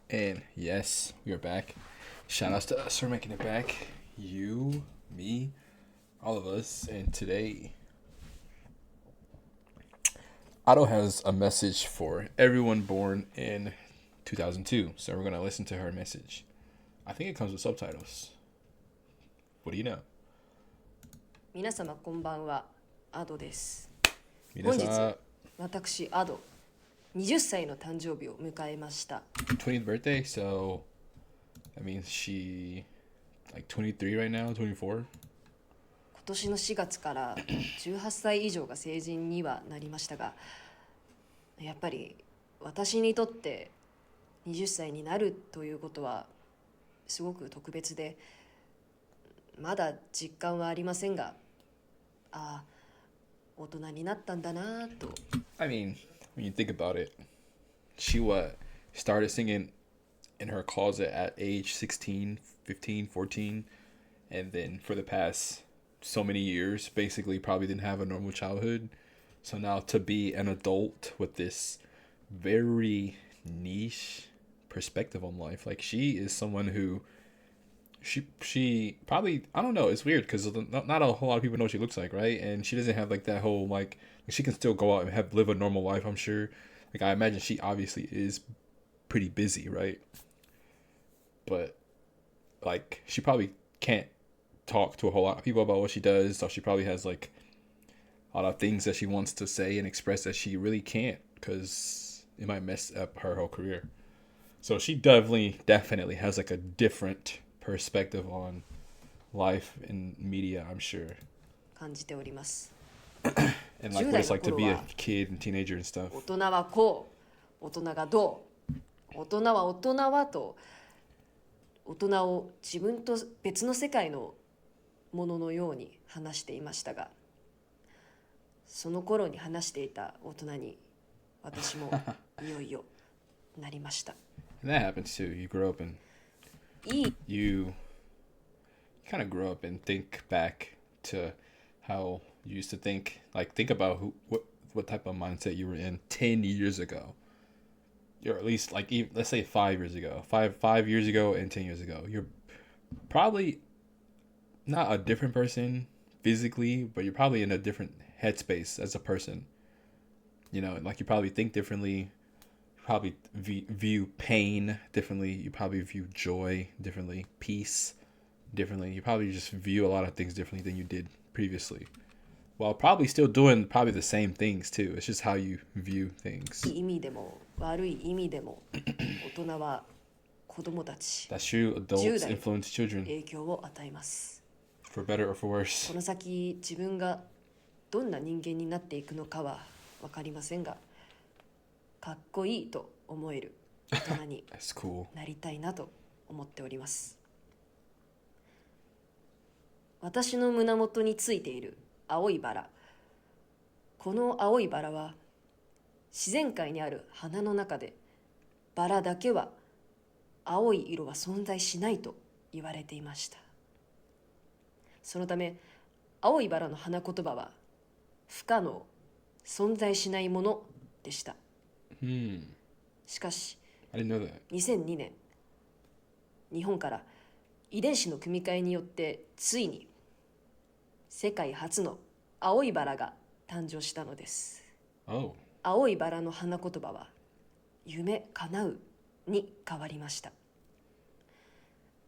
And yes, we are back. Shout outs to us for making it back. You, me, all of us. And today, Otto has a message for everyone born in 2002. So we're going to listen to her message. I think it comes with subtitles. What do you know? 皆様こんばんは、アドです。皆さん、私アド20歳の誕生日を迎えました。 20th birthday, so that means she like 23 right now, 24? 今年の4月から18歳以上が成人にはなりましたが、やっぱり私にとって20歳になるということはすごく特別で、まだ実感はありませんが、ああ、大人になったんだなと。 I mean, when you think about it, she started singing in her closet at age 16, 15, 14, and then for the past so many years basically probably didn't have a normal childhood. So now to be an adult with this very niche perspective on life, like she is someone who she probably, I don't know, it's weird because not a whole lot of people know what she looks like, right? And she doesn't have like that whole like she can still go out and have live a normal life, I'm sure. Like I imagine she obviously is pretty busy, right? But like she probably can't talk to a whole lot of people about what she does, so she probably has like a lot of things that she wants to say and express that she really can't because it might mess up her whole career. So she definitely has like a different perspective on life and media, I'm sure. 感じております。 And like what it's like to be a kid and teenager and stuff. 大人はこう、大人がどう、大人は大人はと、大人を自分と別の世界のもののように話していましたが、その頃に話していた大人に私もいよいよなりました。 And that happens too. You grow up and いい you kind of grow up and think back to how you used to think. Like think about what type of mindset you were in 10 years ago. Or at least like even, let's say 5 years ago. Five years ago and 10 years ago. You're probably not a different person physically, but you're probably in a different headspace as a person. You know, like you probably think differently. You probably view pain differently. You probably view joy differently, peace differently. You probably just view a lot of things differently than you did previously. While probably still doing probably the same things too. It's just how you view things. 意味でも悪い意味でも大人は子供たち That's true. 10 Adults 代 influence children 影響を与えます。 for better or for worse. この先自分がどんな人間になっていくのかは分かりませんが、かっこいいと思える大人に That's cool. なりたいなと思っております。私の胸元についている青いバラ、この青いバラは自然界にある花の中でバラだけは青い色は存在しないと言われていました。そのため青いバラの花言葉は不可能、存在しないものでした。しかし I didn't know that. 2002年、日本から遺伝子の組み換えによってついに世界初の青いバラが誕生したのです。 Oh. 青いバラの花言葉は夢叶うに変わりました。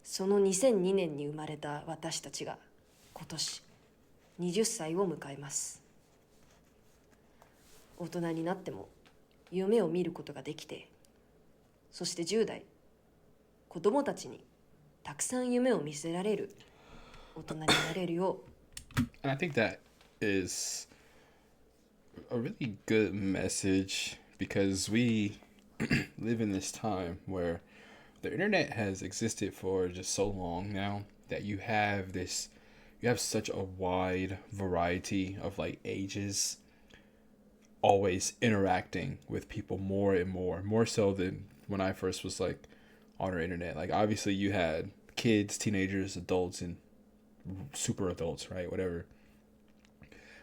その2002年に生まれた私たちが今年20歳を迎えます。大人になっても夢を見ることができて、そして10代子供たちにたくさん夢を見せられる大人になれるよう And I think that is a really good message because we live in this time where the internet has existed for just so long now that you have such a wide variety of like ages always interacting with people more and more so than when I first was like on our internet. Like obviously you had kids, teenagers, adults, and super adults, right? Whatever.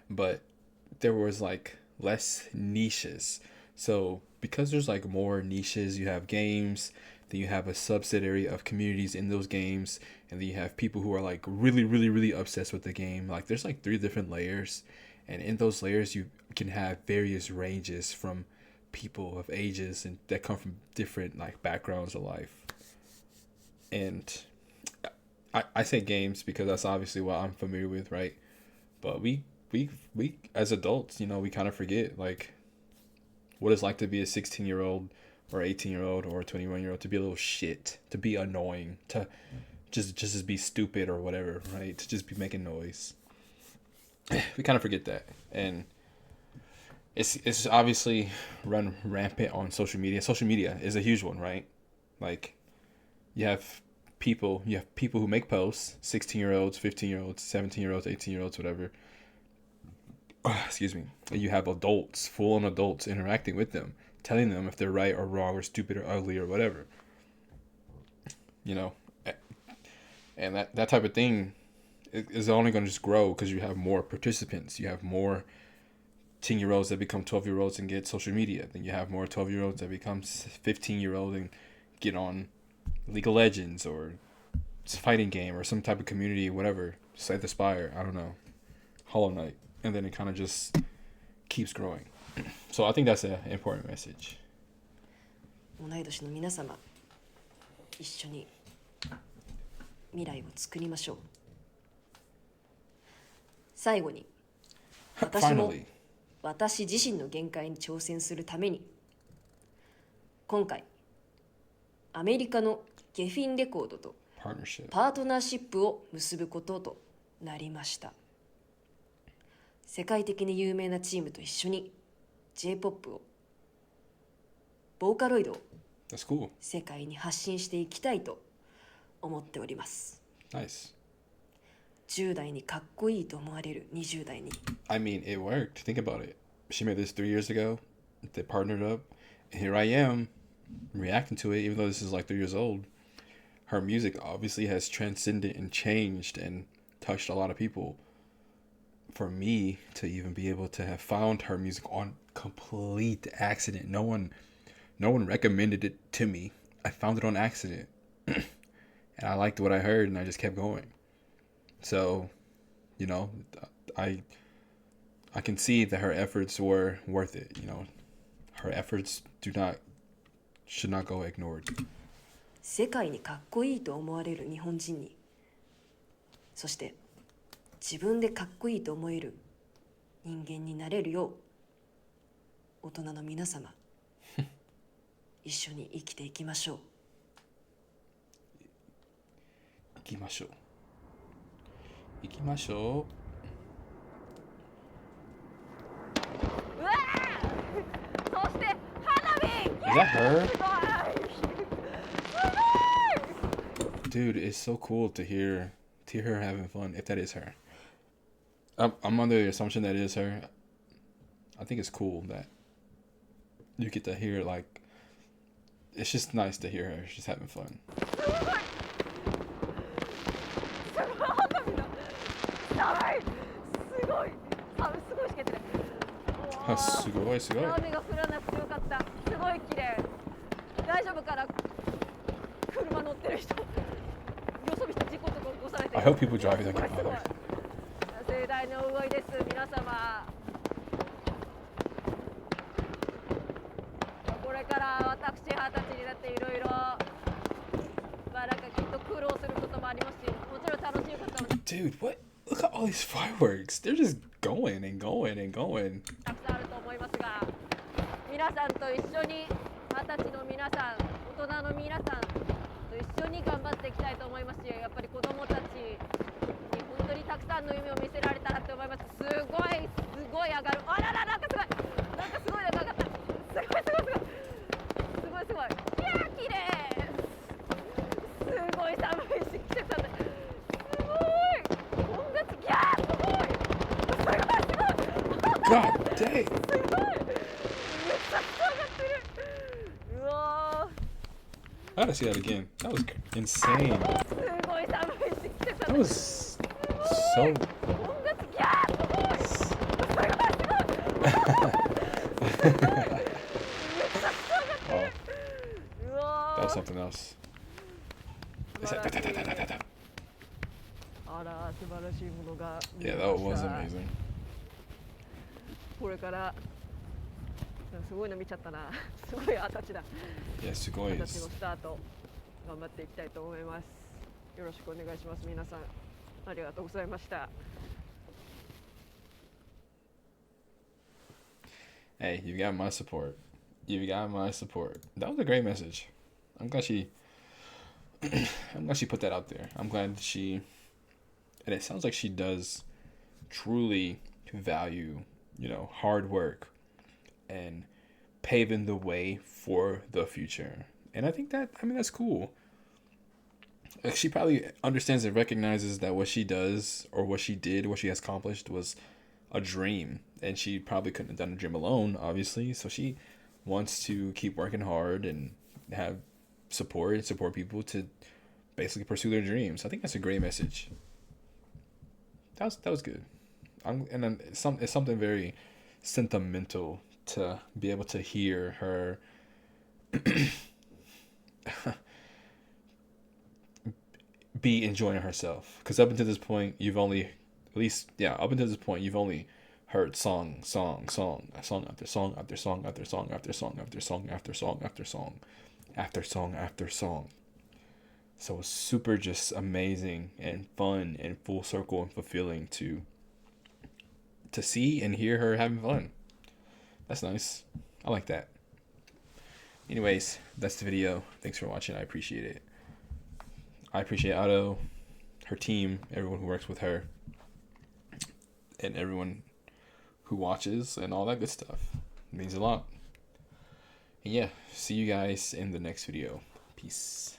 But there was like less niches. So because there's like more niches, you have games, Then you have a subsidiary of communities in those games, and then you have people who are like really, really, really obsessed with the game. Like there's like three different layers, and in those layers you can have various ranges from people of ages and that come from different like backgrounds of life. And I say games because that's obviously what I'm familiar with, right? But we as adults, you know, we kind of forget like what it's like to be a 16-year-old or 18-year-old or a 21-year-old, to be a little shit, to be annoying, to just be stupid or whatever, right? To just be making noise. We kind of forget that, and it's obviously run rampant on social media. Social media is a huge one, right? Like you have people who make posts, 16-year-olds, 15-year-olds, 17-year-olds, 18-year-olds, whatever. Excuse me. And you have adults, full-on adults interacting with them, telling them if they're right or wrong or stupid or ugly or whatever. You know, and that type of thing is only going to just grow because you have more participants. You have more 10-year-olds that become 12-year-olds and get social media. Then you have more 12-year-olds that become 15-year-olds and get on League of Legends or it's a fighting game or some type of community, whatever. Slay the Spire, I don't know. Hollow Knight. And then it kind of just keeps growing. So I think that's an important message. 同い年の皆様、一緒に未来を作りましょう。最後に、私も Finally. 私自身の限界に挑戦するために、今回アメリカのゲフィンレコードと Partnership. パートナーシップを結ぶこととなりました。世界的に有名なチームと一緒に J-POP をボーカロイドを That's cool. 世界に発信していきたいと思っております。 Nice. 10代にかっこいいと思われる20代に I mean, it worked. Think about it. She made this 3 years ago. They partnered up. And here I am reacting to it, even though this is like 3 years old. Her music obviously has transcended and changed and touched a lot of people. For me to even be able to have found her music on complete accident. No one recommended it to me. I found it on accident. And I liked what I heard and I just kept going. So, you know, I can see that her efforts were worth it, you know. Her efforts should not go ignored. 世界にかっこいいと思われる日本人に、そして自分でかっこいいと思える人間になれるよう、大人の皆様一緒に生きていきましょう。行きましょう。行きましょうわー、そして花火 う。Is that her? すごい Dude, it's so cool to hear her having fun, if that is her. I'm under the assumption that it is her. I think it's cool that you get to hear, like, it's just nice to hear her. She's having fun. すごいすごいしけてる。あ、すごいすごい。雨が降らなくてよかった。すごい綺麗。大丈夫かな。車乗ってる人。よそ見して事故とか起こされてる。I hope people drive that すごい car. 盛大な大声です、皆様。これから私20歳になっていろいろまあなんかきっと苦労することもありますし、もちろん楽しいことも Dude, what? Look at all these fireworks. They're just going and going and going. たくさんあると思いますが、皆さんと一緒に20歳の皆さん、大人の皆さんと一緒に頑張っていきたいと思いますし、やっぱり子供たちに本当にたくさんの夢を見せられたらと思います。すごい上がる。あらら、なんかすごい上がった。すごい。いやー綺麗。すごい寒いし来てたね。すごい。今月いやーすごい。God dang. めっちゃ上がってる。うわー。 I gotta see that again. That was insane. すごい寒いし来てた That ね。 was so. 今月いやーすごい。That was something else. 素晴らしいあら素晴らしいものが見え Yeah, ま that し was た amazing. これからすごいの見ちゃったなすごい二十歳だ Yeah, すごい二十歳ですのスタート頑張っていきたいと思いますよろしくお願いします皆さんありがとうございました Hey, you got my support. You got my support. That was a great message. I'm glad she I'm glad she put that out there. I'm glad she and it sounds like she does truly value, hard work and paving the way for the future. And I think that's cool. Like, she probably understands and recognizes that what she does or what she did, what she has accomplished was a dream. And she probably couldn't have done a dream alone, obviously. So she wants to keep working hard and have support people to basically pursue their dreams. I think that's a great message. That was good. It's something very sentimental to be able to hear her be enjoying herself. Because up until this point, you've only heard song after song after song after song after song after song after song after song after song after song. So it's super just amazing and fun and full circle and fulfilling to see and hear her having fun. That's nice. I like that. Anyways, that's the video. Thanks for watching. I appreciate it. I appreciate Otto, her team, everyone who works with her, and everyone who watches and all that good stuff. It means a lot. And yeah, see you guys in the next video. Peace.